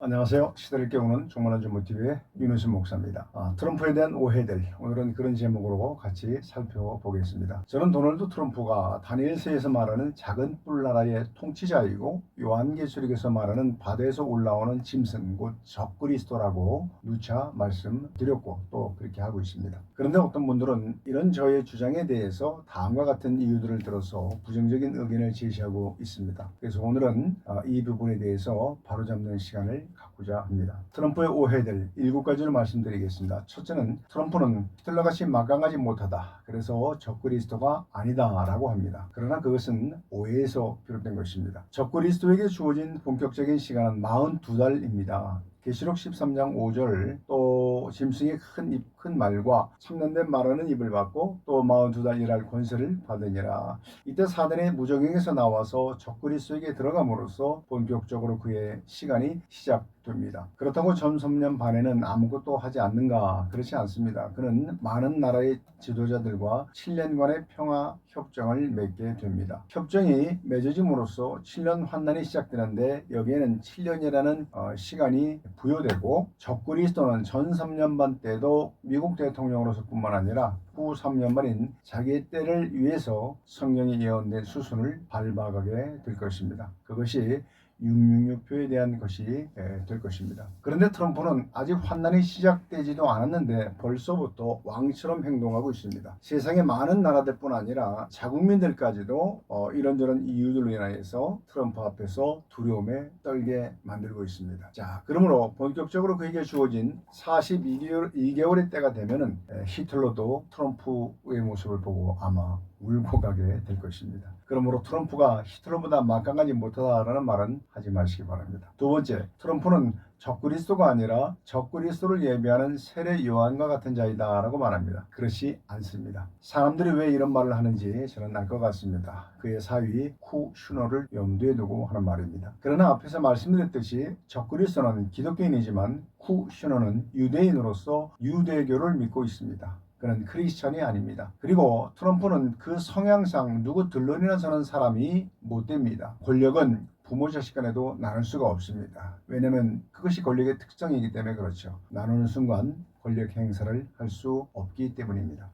안녕하세요. 시대를 깨우는 종말한 전무TV의 윤우순 목사입니다. 트럼프에 대한 오해들, 오늘은 그런 제목으로 같이 살펴보겠습니다. 저는 도널드 트럼프가 다니엘서에서 말하는 작은 뿔나라의 통치자이고 요한계시록에서 말하는 바다에서 올라오는 짐승, 곧 적그리스도라고 누차 말씀드렸고 또 그렇게 하고 있습니다. 그런데 어떤 분들은 이런 저의 주장에 대해서 다음과 같은 이유들을 들어서 부정적인 의견을 제시하고 있습니다. 그래서 오늘은 이 부분에 대해서 바로잡는 시간을 갖고자 합니다. 트럼프의 오해들 7가지로 말씀드리겠습니다. 첫째는 트럼프는 히틀러같이 막강하지 못하다. 그래서 적그리스도가 아니다 라고 합니다. 그러나 그것은 오해에서 비롯된 것입니다. 적그리스도에게 주어진 본격적인 시간은 42달입니다. 계시록 13장 5절 또 짐승의 큰 말과 참는된 말하는 입을 받고 또 42달 일할 권세를 받으니라. 이때 사단의 무적행에서 나와서 적그리스도에게 들어감으로써 본격적으로 그의 시간이 시작됩니다. 그렇다고 전 3년 반에는 아무것도 하지 않는가? 그렇지 않습니다. 그는 많은 나라의 지도자들과 7년간의 평화 협정을 맺게 됩니다. 협정이 맺어짐으로써 7년 환난이 시작되는데 여기에는 7년이라는 시간이 부여되고 적그리스도는 전 3년 반 때도 미국 대통령으로서뿐만 아니라 후 3년 만인 자기의 때를 위해서 성경이 예언된 수순을 밟아가게 될 것입니다. 그것이 666표에 대한 것이 될 것입니다. 그런데 트럼프는 아직 환난이 시작되지도 않았는데 벌써부터 왕처럼 행동하고 있습니다. 세상의 많은 나라들뿐 아니라 자국민들까지도 이런저런 이유들로 인하여서 트럼프 앞에서 두려움에 떨게 만들고 있습니다. 자, 그러므로 본격적으로 그에게 주어진 42개월의 때가 되면은 히틀러도 트럼프의 모습을 보고 아마 울고 가게 될 것입니다. 그러므로 트럼프가 히틀러보다 막강하지 못하다라는 말은 하지 마시기 바랍니다. 두 번째, 트럼프는 적그리스도가 아니라 적그리스도를 예비하는 세례 요한과 같은 자이다 라고 말합니다. 그렇지 않습니다. 사람들이 왜 이런 말을 하는지 저는 알 것 같습니다. 그의 사위 쿠슈너를 염두에 두고 하는 말입니다. 그러나 앞에서 말씀드렸듯이 적그리스도는 기독교인이지만 쿠슈너는 유대인으로서 유대교를 믿고 있습니다. 그는 크리스천이 아닙니다. 그리고 트럼프는 그 성향상 누구 들러리나 서는 사람이 못 됩니다. 권력은 부모 자식 간에도 나눌 수가 없습니다. 왜냐하면 그것이 권력의 특성이기 때문에 그렇죠. 나누는 순간 권력 행사를 할 수 없기 때문입니다.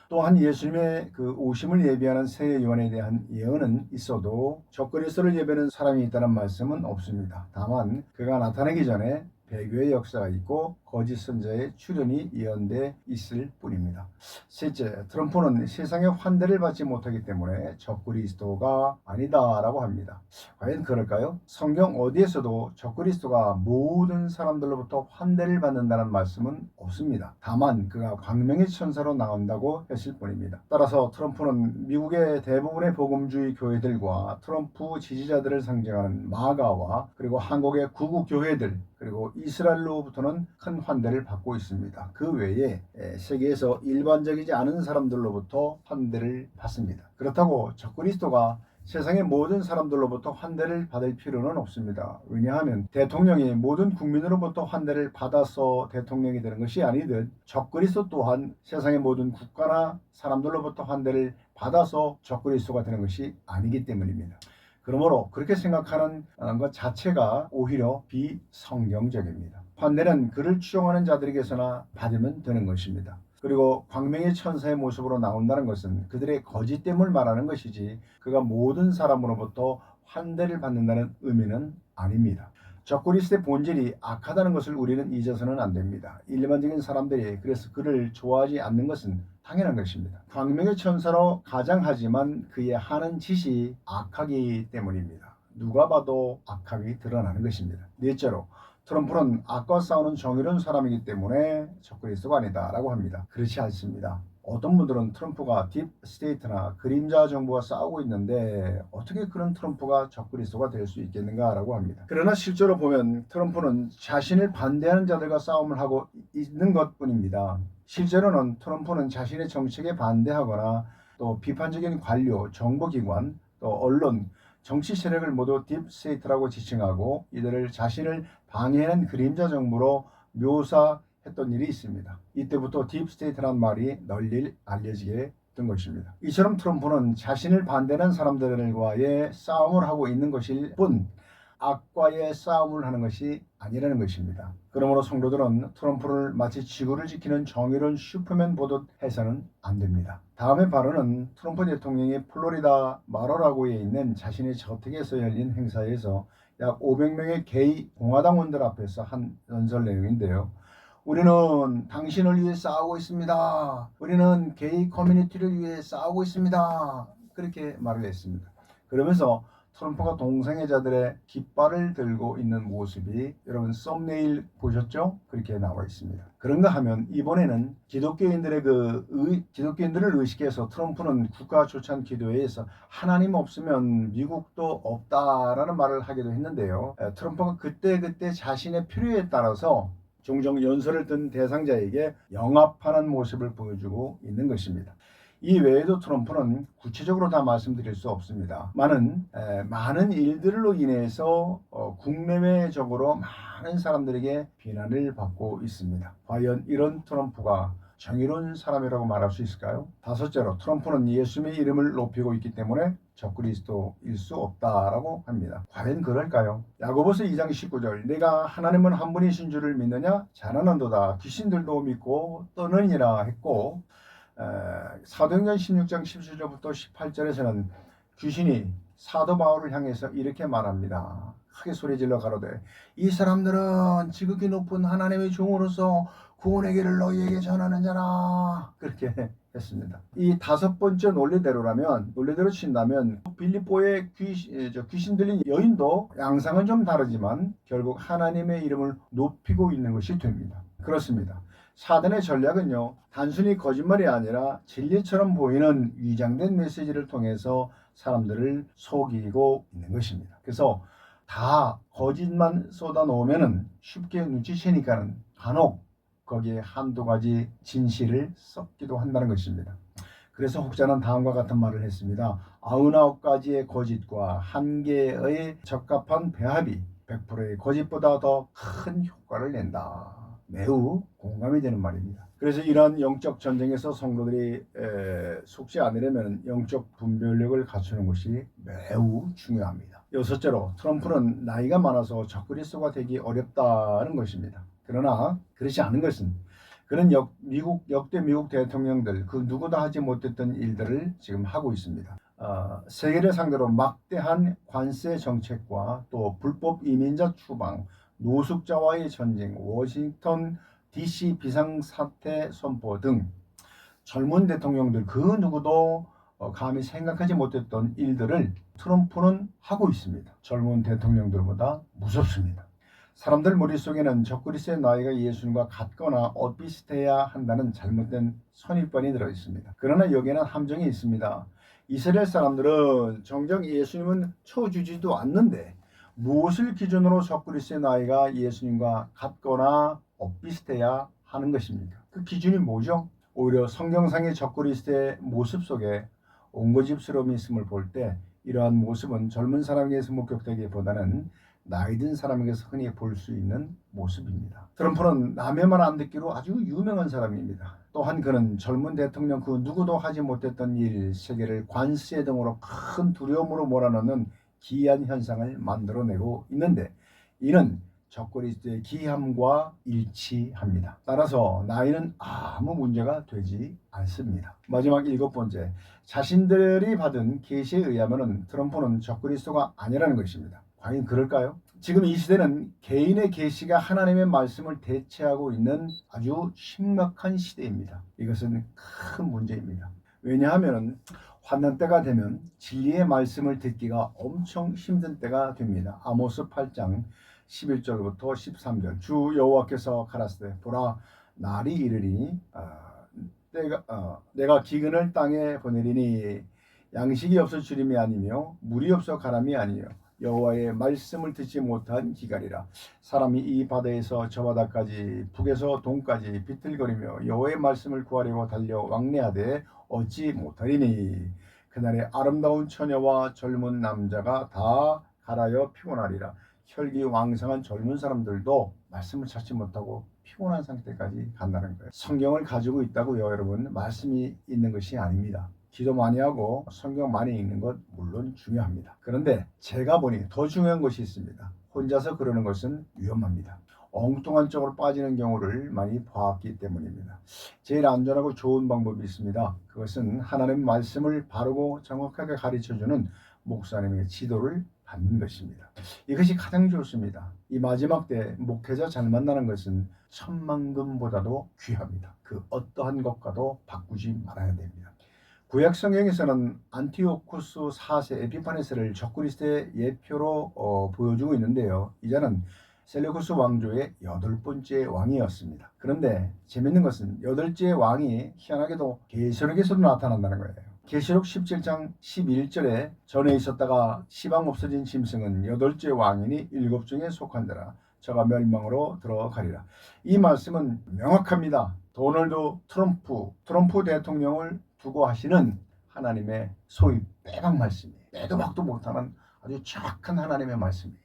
또한 예수님의 그 오심을 예비하는 세례 요한에 대한 예언은 있어도 적그리스도를 예배하는 사람이 있다는 말씀은 없습니다. 다만 그가 나타나기 전에 배교의 역사가 있고 거짓 선자의 출현이 예언돼 있을 뿐입니다. 셋째, 트럼프는 세상의 환대를 받지 못하기 때문에 적그리스도가 아니다라고 합니다. 과연 그럴까요? 성경 어디에서도 적그리스도가 모든 사람들로부터 환대를 받는다는 말씀은 없습니다. 다만 그가 광명의 천사로 나온다고 했을 뿐입니다. 따라서 트럼프는 미국의 대부분의 복음주의 교회들과 트럼프 지지자들을 상징하는 마가와 그리고 한국의 구국교회들 그리고 이스라엘로부터는 큰 환대를 받고 있습니다. 그 외에 세계에서 일반적이지 않은 사람들로부터 환대를 받습니다. 그렇다고 적그리스도가 세상의 모든 사람들로부터 환대를 받을 필요는 없습니다. 왜냐하면 대통령이 모든 국민으로부터 환대를 받아서 대통령이 되는 것이 아니듯 적그리스도 또한 세상의 모든 국가나 사람들로부터 환대를 받아서 적그리스도가 되는 것이 아니기 때문입니다. 그러므로 그렇게 생각하는 것 자체가 오히려 비성경적입니다. 환대는 그를 추종하는 자들에게서나 받으면 되는 것입니다. 그리고 광명의 천사의 모습으로 나온다는 것은 그들의 거짓됨을 말하는 것이지 그가 모든 사람으로부터 환대를 받는다는 의미는 아닙니다. 적그리스도의 본질이 악하다는 것을 우리는 잊어서는 안 됩니다. 일반적인 사람들이 그래서 그를 좋아하지 않는 것은 당연한 것입니다. 광명의 천사로 가장하지만 그의 하는 짓이 악하기 때문입니다. 누가 봐도 악함이 드러나는 것입니다. 넷째로 트럼프는 악과 싸우는 정의로운 사람이기 때문에 적그리스도가 아니다 라고 합니다. 그렇지 않습니다. 어떤 분들은 트럼프가 딥스테이트나 그림자 정부와 싸우고 있는데 어떻게 그런 트럼프가 적그리스도가 될 수 있겠는가 라고 합니다. 그러나 실제로 보면 트럼프는 자신을 반대하는 자들과 싸움을 하고 있는 것 뿐입니다. 실제로는 트럼프는 자신의 정책에 반대하거나 또 비판적인 관료, 정보기관, 또 언론, 정치 세력을 모두 딥스테이트라고 지칭하고 이들을 자신을 방해하는 그림자 정부로 묘사했던 일이 있습니다. 이때부터 딥스테이트란 말이 널리 알려지게 된 것입니다. 이처럼 트럼프는 자신을 반대하는 사람들과의 싸움을 하고 있는 것일 뿐 악과의 싸움을 하는 것이 아니라는 것입니다. 그러므로 성도들은 트럼프를 마치 지구를 지키는 정의로운 슈퍼맨 보듯 해서는 안 됩니다. 다음의 발언은 트럼프 대통령이 플로리다 마로라고에 있는 자신의 저택에서 열린 행사에서 약 500명의 게이 공화당원들 앞에서 한 연설 내용인데요. 우리는 당신을 위해 싸우고 있습니다. 우리는 게이 커뮤니티를 위해 싸우고 있습니다. 그렇게 말을 했습니다. 그러면서 트럼프가 동성애자들의 깃발을 들고 있는 모습이 여러분 썸네일 보셨죠? 그렇게 나와 있습니다. 그런가 하면 이번에는 기독교인들을 의식해서 트럼프는 국가 초청 기도회에서 하나님 없으면 미국도 없다라는 말을 하기도 했는데요. 트럼프가 그때 자신의 필요에 따라서 종종 연설을 든 대상자에게 영합하는 모습을 보여주고 있는 것입니다. 이 외에도 트럼프는 구체적으로 다 말씀드릴 수 없습니다. 많은 일들로 인해서 국내외적으로 많은 사람들에게 비난을 받고 있습니다. 과연 이런 트럼프가 정의로운 사람이라고 말할 수 있을까요? 다섯째로 트럼프는 예수님의 이름을 높이고 있기 때문에 적그리스도일 수 없다라고 합니다. 과연 그럴까요? 야고보서 2장 19절 내가 하나님은 한 분이신 줄을 믿느냐? 잘하는도다. 귀신들도 믿고 떠느니라 했고 사도행전 16장 17절부터 18절에서는 귀신이 사도 바울을 향해서 이렇게 말합니다. 크게 소리질러 가로되 이 사람들은 지극히 높은 하나님의 종으로서 구원의 길을 너희에게 전하는 자라. 그렇게 했습니다. 이 다섯 번째 논리대로 친다면 빌립보의 귀신 들린 여인도 양상은 좀 다르지만 결국 하나님의 이름을 높이고 있는 것이 됩니다. 그렇습니다. 사단의 전략은요, 단순히 거짓말이 아니라 진리처럼 보이는 위장된 메시지를 통해서 사람들을 속이고 있는 것입니다. 그래서 다 거짓만 쏟아 놓으면 쉽게 눈치채니까는 간혹 거기에 한두 가지 진실을 섞기도 한다는 것입니다. 그래서 혹자는 다음과 같은 말을 했습니다. 99가지의 거짓과 한 개의 적합한 배합이 100%의 거짓보다 더 큰 효과를 낸다. 매우 공감이 되는 말입니다. 그래서 이러한 영적 전쟁에서 성도들이 속지 않으려면 영적 분별력을 갖추는 것이 매우 중요합니다. 여섯째로 트럼프는 나이가 많아서 적그리스도가 되기 어렵다는 것입니다. 그러나 그렇지 않은 것은 그는 역대 미국 대통령들 그 누구도 하지 못했던 일들을 지금 하고 있습니다. 세계를 상대로 막대한 관세 정책과 또 불법 이민자 추방, 노숙자와의 전쟁, 워싱턴 DC 비상사태 선포 등 젊은 대통령들 그 누구도 감히 생각하지 못했던 일들을 트럼프는 하고 있습니다. 젊은 대통령들보다 무섭습니다. 사람들 머릿속에는 적그리스도의 나이가 예수님과 같거나 비슷해야 한다는 잘못된 선입관이 들어있습니다. 그러나 여기에는 함정이 있습니다. 이스라엘 사람들은 정작 예수님은 쳐주지도 않는데 무엇을 기준으로 적그리스도의 나이가 예수님과 같거나 비슷해야 하는 것입니까? 그 기준이 뭐죠? 오히려 성경상의 적그리스도의 모습 속에 옹고집스러움이 있음을 볼 때 이러한 모습은 젊은 사람에게서 목격되기보다는 나이 든 사람에게서 흔히 볼 수 있는 모습입니다. 트럼프는 남의 말 안 듣기로 아주 유명한 사람입니다. 또한 그는 젊은 대통령 그 누구도 하지 못했던 일, 세계를 관세 등으로 큰 두려움으로 몰아넣는 기이한 현상을 만들어내고 있는데 이는 적그리스도의 기함과 일치합니다. 따라서 나이는 아무 문제가 되지 않습니다. 마지막 7번째, 자신들이 받은 계시에 의하면 트럼프는 적그리스도가 아니라는 것입니다. 과연 그럴까요? 지금 이 시대는 개인의 계시가 하나님의 말씀을 대체하고 있는 아주 심각한 시대입니다. 이것은 큰 문제입니다. 왜냐하면 환난 때가 되면 진리의 말씀을 듣기가 엄청 힘든 때가 됩니다. 아모스 8장 11절부터 13절 주 여호와께서 가라사대 보라 날이 이르리니 내가 기근을 땅에 보내리니 양식이 없어 주림이 아니며 물이 없어 가람이 아니요 여호와의 말씀을 듣지 못한 기갈이라. 사람이 이 바다에서 저 바다까지 북에서 동까지 비틀거리며 여호와의 말씀을 구하려고 달려 왕래하되 얻지 못하리니 그날에 아름다운 처녀와 젊은 남자가 다 갈아여 피곤하리라. 혈기왕성한 젊은 사람들도 말씀을 찾지 못하고 피곤한 상태까지 간다는 거예요. 성경을 가지고 있다고요, 여러분. 말씀이 있는 것이 아닙니다. 기도 많이 하고 성경 많이 읽는 것 물론 중요합니다. 그런데 제가 보니 더 중요한 것이 있습니다. 혼자서 그러는 것은 위험합니다. 엉뚱한 쪽으로 빠지는 경우를 많이 보았기 때문입니다. 제일 안전하고 좋은 방법이 있습니다. 그것은 하나님의 말씀을 바르고 정확하게 가르쳐주는 목사님의 지도를 받는 것입니다. 이것이 가장 좋습니다. 이 마지막 때 목회자 잘 만나는 것은 천만금보다도 귀합니다. 그 어떠한 것과도 바꾸지 말아야 됩니다. 구약 성경에서는 안티오쿠스 4세 에피파네스를 적그리스도의 예표로 보여주고 있는데요. 이자는 셀레우쿠스 왕조의 8번째 왕이었습니다. 그런데 재밌는 것은 8째 왕이 희한하게도 계시록에서도 나타난다는 거예요. 계시록 17장 11절에 전에 있었다가 시방 없어진 짐승은 8째 왕이니 7중에 속한 자라. 저가 멸망으로 들어가리라. 이 말씀은 명확합니다. 도널드 트럼프 대통령을 두고 하시는 하나님의 소위 빼박 말씀이에요. 빼도 박도 못하는 아주 정확한 하나님의 말씀이에요.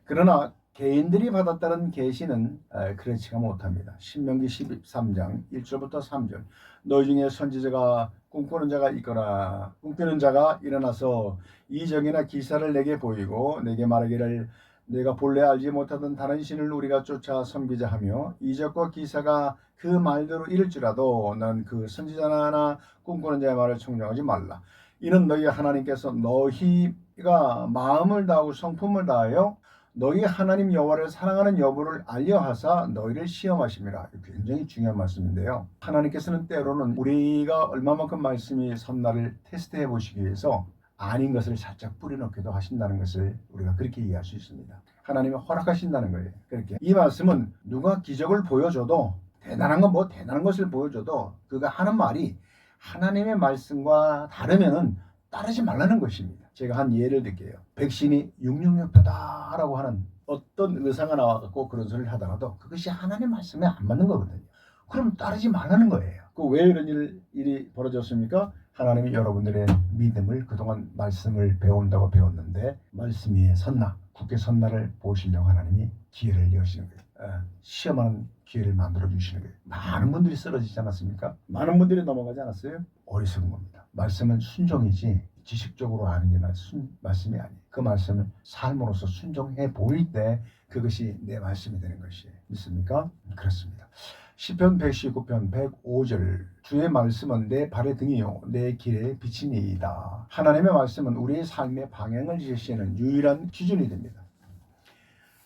그러나 개인들이 받았다는 계시는 그렇지가 못합니다. 신명기 13장 1절부터 3절. 너희 중에 선지자가 꿈꾸는 자가 있거나 꿈꾸는 자가 일어나서 이정이나 기사를 내게 보이고 내게 말하기를 내가 본래 알지 못하던 다른 신을 우리가 쫓아 섬기자 하며 이적과 기사가 그 말대로 이룰지라도 넌 그 선지자나 꿈꾸는 자의 말을 청정하지 말라. 이는 너희 하나님께서 너희가 마음을 다하고 성품을 다하여 너희 하나님 여호와를 사랑하는 여부를 알려하사 너희를 시험하심이라. 굉장히 중요한 말씀인데요. 하나님께서는 때로는 우리가 얼마만큼 말씀이 섭나를 테스트해 보시기 위해서 아닌 것을 살짝 뿌려놓기도 하신다는 것을 우리가 그렇게 이해할 수 있습니다. 하나님이 허락하신다는 거예요. 그렇게 이 말씀은 누가 기적을 보여줘도 대단한 것을 보여줘도 그가 하는 말이 하나님의 말씀과 다르면은 따르지 말라는 것입니다. 제가 한 예를 들게요. 백신이 666표다라고 하는 어떤 의사가 나와갖고 그런 소리를 하다가도 그것이 하나님의 말씀에 안 맞는 거거든요. 그럼 따르지 말라는 거예요. 왜 이런 일이 벌어졌습니까? 하나님이 여러분들의 믿음을 그동안 말씀을 배운다고 배웠는데 말씀 위에 섰나 굳게 섰나를 보시려고 하나님이 기회를 여시는 거예요. 시험하는 기회를 만들어 주시는 거예요. 많은 분들이 쓰러지지 않았습니까? 많은 분들이 넘어가지 않았어요? 어리석은 겁니다. 말씀은 순종이지 지식적으로 아는 게 말씀이 아니에요. 그 말씀을 삶으로서 순종해 보일 때 그것이 내 말씀이 되는 것이에요. 믿습니까? 그렇습니다. 시편 119편 105절 주의 말씀은 내 발의 등이요 내 길의 빛이니이다. 하나님의 말씀은 우리의 삶의 방향을 제시하는 유일한 기준이 됩니다.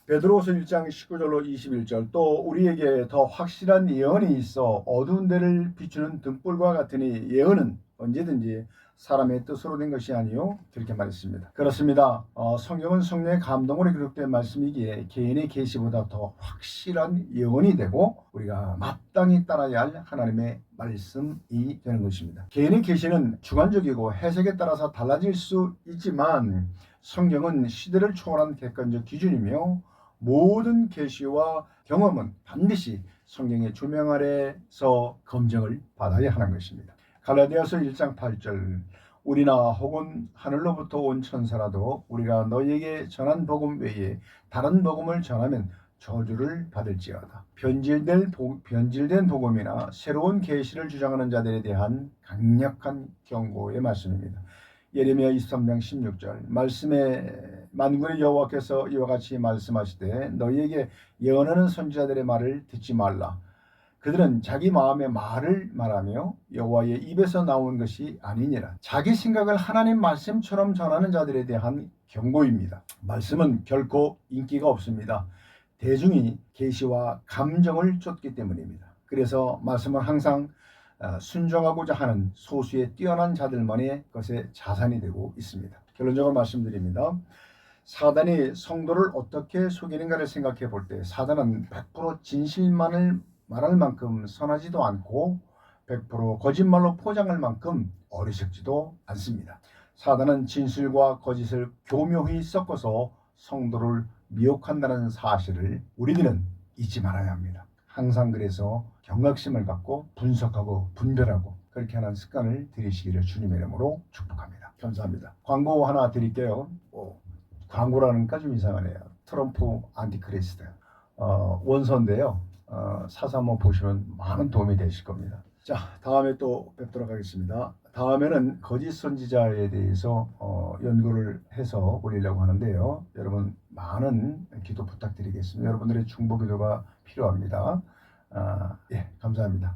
베드로후서 1장 19절로 21절 또 우리에게 더 확실한 예언이 있어 어두운 데를 비추는 등불과 같으니 예언은 언제든지 사람의 뜻으로 된 것이 아니요 그렇게 말했습니다. 그렇습니다. 성경은 성령의 감동으로 기록된 말씀이기에 개인의 계시보다 더 확실한 예언이 되고 우리가 마땅히 따라야 할 하나님의 말씀이 되는 것입니다. 개인의 계시는 주관적이고 해석에 따라서 달라질 수 있지만 성경은 시대를 초월한 객관적 기준이며 모든 계시와 경험은 반드시 성경의 조명 아래서 검증을 받아야 하는 것입니다. 갈라디아서 1장 8절 우리나 혹은 하늘로부터 온 천사라도 우리가 너희에게 전한 복음 외에 다른 복음을 전하면 저주를 받을지어다. 변질된 복음이나 새로운 계시를 주장하는 자들에 대한 강력한 경고의 말씀입니다. 예레미야 23장 16절 말씀에 만군의 여호와께서 이와 같이 말씀하시되 너희에게 예언하는 선지자들의 말을 듣지 말라. 그들은 자기 마음의 말을 말하며 여호와의 입에서 나온 것이 아니니라. 자기 생각을 하나님 말씀처럼 전하는 자들에 대한 경고입니다. 말씀은 결코 인기가 없습니다. 대중이 계시와 감정을 쫓기 때문입니다. 그래서 말씀은 항상 순종하고자 하는 소수의 뛰어난 자들만의 것의 자산이 되고 있습니다. 결론적으로 말씀드립니다. 사단이 성도를 어떻게 속이는가를 생각해 볼 때 사단은 100% 진실만을 말할 만큼 선하지도 않고 100% 거짓말로 포장할 만큼 어리석지도 않습니다. 사단은 진실과 거짓을 교묘히 섞어서 성도를 미혹한다는 사실을 우리들은 잊지 말아야 합니다. 항상 그래서 경각심을 갖고 분석하고 분별하고 그렇게 하는 습관을 들이시기를 주님의 이름으로 축복합니다. 감사합니다. 광고 하나 드릴게요. 광고라니까 좀 이상하네요. 트럼프 안티크리스트 원서인데요. 사서 한번 보시면 많은 도움이 되실 겁니다. 자, 다음에 또 뵙도록 하겠습니다. 다음에는 거짓 선지자에 대해서 연구를 해서 올리려고 하는데요. 여러분 많은 기도 부탁드리겠습니다. 여러분들의 중보 기도가 필요합니다. 예, 감사합니다.